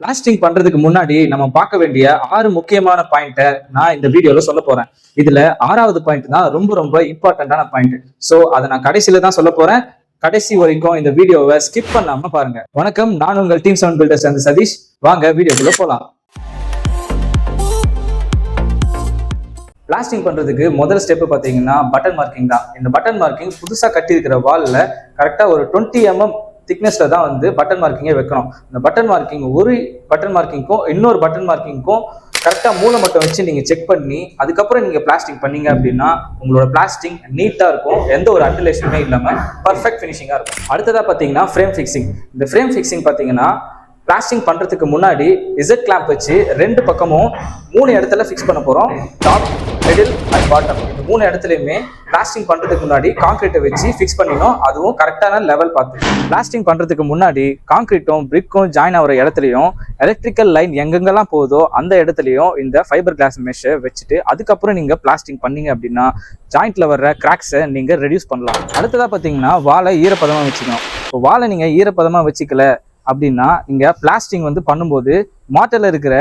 Blasting பண்றதுக்கு முன்னாடி நம்ம பார்க்க வேண்டிய 6 முக்கியமான பாயிண்ட்டை நான் இந்த வீடியோல சொல்ல போறேன். இதுல 6வது பாயிண்ட் தான் ரொம்ப ரொம்ப இம்பார்ட்டன்டான பாயிண்ட். சோ அதை நான் கடைசியில தான் சொல்ல போறேன். கடைசி வரைக்கும் இந்த வீடியோவை ஸ்கிப் பண்ணாம பாருங்க. வணக்கம், நான் உங்கள் டீம் 7 பில்டர்ஸ் அந்த சதீஷ். வாங்க வீடியோக்குள்ள போலாம். பிளாஸ்டிங் பண்றதுக்கு முதல் ஸ்டெப் பாத்தீங்கன்னா பட்டன் மார்க்கிங் தான். இந்த பட்டன் மார்க்கிங் புதுசா கட்டி இருக்கிற வால்ல கரெக்டா ஒரு 20 mm திக்னஸ்ல தான் வந்து பட்டன் மார்க்கிங்கே வைக்கணும். இந்த பட்டன் மார்க்கிங் ஒரு பட்டன் மார்க்கிங்க்கும் இன்னொரு பட்டன் மார்க்கிங்க்கும் கரெக்டா மூளை மட்டும் வச்சு நீங்க செக் பண்ணி அதுக்கப்புறம் நீங்க பிளாஸ்டிங் பண்ணீங்க அப்படின்னா உங்களோட பிளாஸ்டிங் நீட்டா இருக்கும், எந்த ஒரு அண்டர்லேஷனுமே இல்லாம பர்ஃபெக்ட் ஃபினிஷிங்கா இருக்கும். அடுத்ததா பாத்தீங்கன்னா ஃப்ரேம் ஃபிக்சிங். இந்த ஃப்ரேம் ஃபிக்சிங் பாத்தீங்கன்னா பிளாஸ்டிங் பண்றதுக்கு முன்னாடி இசட் கிளாம்ப் வச்சு 2 பக்கமும் 3 இடத்துல ஃபிக்ஸ் பண்ண போறோம். டாப், மிடில் அண்ட் பாட்டம் இந்த 3 இடத்துலயுமே பிளாஸ்டிங் பண்றதுக்கு முன்னாடி கான்கிரீட்டை வச்சு ஃபிக்ஸ் பண்ணினோம். அதுவும் கரெக்டான லெவல் பார்த்து. பிளாஸ்டிங் பண்றதுக்கு முன்னாடி கான்கிரீட்டும் பிரிக்கும் ஜாயின் ஆகிற இடத்துலையும் எலக்ட்ரிக்கல் லைன் எங்கெங்கெல்லாம் போகுதோ அந்த இடத்துலையும் இந்த ஃபைபர் கிளாஸ் மெஷ்ஷை வச்சுட்டு அதுக்கப்புறம் நீங்க பிளாஸ்டிங் பண்ணீங்க அப்படின்னா ஜாயிண்ட்ல வர்ற கிராக்ஸை நீங்க ரெடியூஸ் பண்ணலாம். அடுத்ததா பார்த்தீங்கன்னா வாழை ஈரப்பதமா வச்சுக்கணும். இப்போ வாழை நீங்க ஈரப்பதமா வச்சுக்கல அப்படின்னா நீங்க பிளாஸ்டிங் வந்து பண்ணும்போது மாட்டர்ல இருக்கிற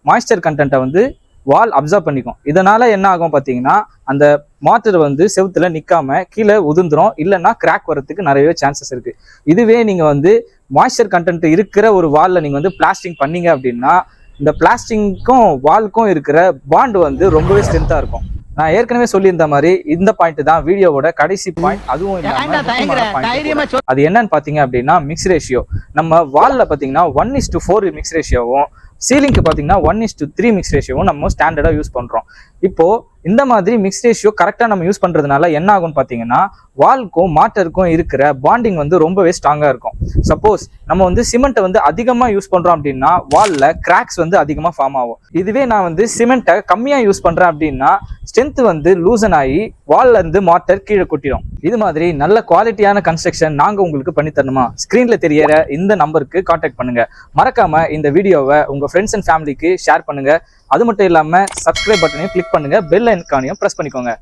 மாய்ஸ்சர் கண்டென்ட்டை வந்து வால் அப்சர்வ் பண்ணிக்கும். இதனால என்ன ஆகும் பார்த்தீங்கன்னா அந்த மாட்டர் வந்து செவுத்துல நிற்காம கீழே உதிர்ந்துரும், இல்லைன்னா கிராக் வரதுக்கு நிறையவே சான்சஸ் இருக்கு. இதுவே நீங்க வந்து மாய்ஸ்சர் கண்டென்ட் இருக்கிற ஒரு வால்ல நீங்க வந்து பிளாஸ்டிங் பண்ணீங்க அப்படின்னா இந்த பிளாஸ்டிங்க்கும் வால்க்கும் இருக்கிற பாண்ட் வந்து ரொம்பவே ஸ்ட்ரென்த்தா இருக்கும். நான் ஏற்கனவே சொல்லியிருந்த மாதிரி இந்த பாயிண்ட் தான் வீடியோவோட கடைசி பாயிண்ட். அதுவும் அது என்னன்னு பாத்தீங்க அப்படின்னா மிக்ஸ் ரேஷியோ. நம்ம வால்ல பாத்தீங்கன்னா 1:4 மிக்ஸ் ரேஷியோவும் சீலிங்க்கு பாத்தீங்கன்னா 1:3 மிக்ஸ் ரேஷியோவும் நம்ம ஸ்டாண்டர்டா யூஸ் பண்றோம். இப்போ இந்த மாதிரி மிக்ஸ் ரேஷியோ கரெக்டா நம்ம யூஸ் பண்றதுனால என்ன ஆகும்னு பாத்தீங்கன்னா வால்க்கும் மாட்டருக்கும் இருக்கிற பாண்டிங் வந்து ரொம்பவே ஸ்ட்ராங்கா இருக்கும். சப்போஸ் நம்ம வந்து சிமெண்ட்டை வந்து அதிகமா யூஸ் பண்றோம் அப்படின்னா வால்ல கிராக்ஸ் வந்து அதிகமா ஃபார்ம் ஆகும். இதுவே நான் வந்து சிமெண்ட்டை கம்மியா யூஸ் பண்றேன் அப்படின்னா ஸ்ட்ரென்த் வந்து லூசன் ஆகி வால்ல இருந்து மாட்டர் கீழே கொட்டிடும். இது மாதிரி நல்ல குவாலிட்டியான கன்ஸ்ட்ரக்ஷன் நாங்க உங்களுக்கு பண்ணி தரணுமா? ஸ்கிரீன்ல தெரியற இந்த நம்பருக்கு கான்டாக்ட் பண்ணுங்க. மறக்காம இந்த வீடியோவை உங்க ஃப்ரெண்ட்ஸ் அண்ட் ஃபேமிலிக்கு ஷேர் பண்ணுங்க. அது மட்டும் இல்லாம சப்ஸ்கிரைப் பட்டனையும் கிளிக் பண்ணுங்க, பெல் ஐகானையும் பிரஸ் பண்ணிக்கோங்க.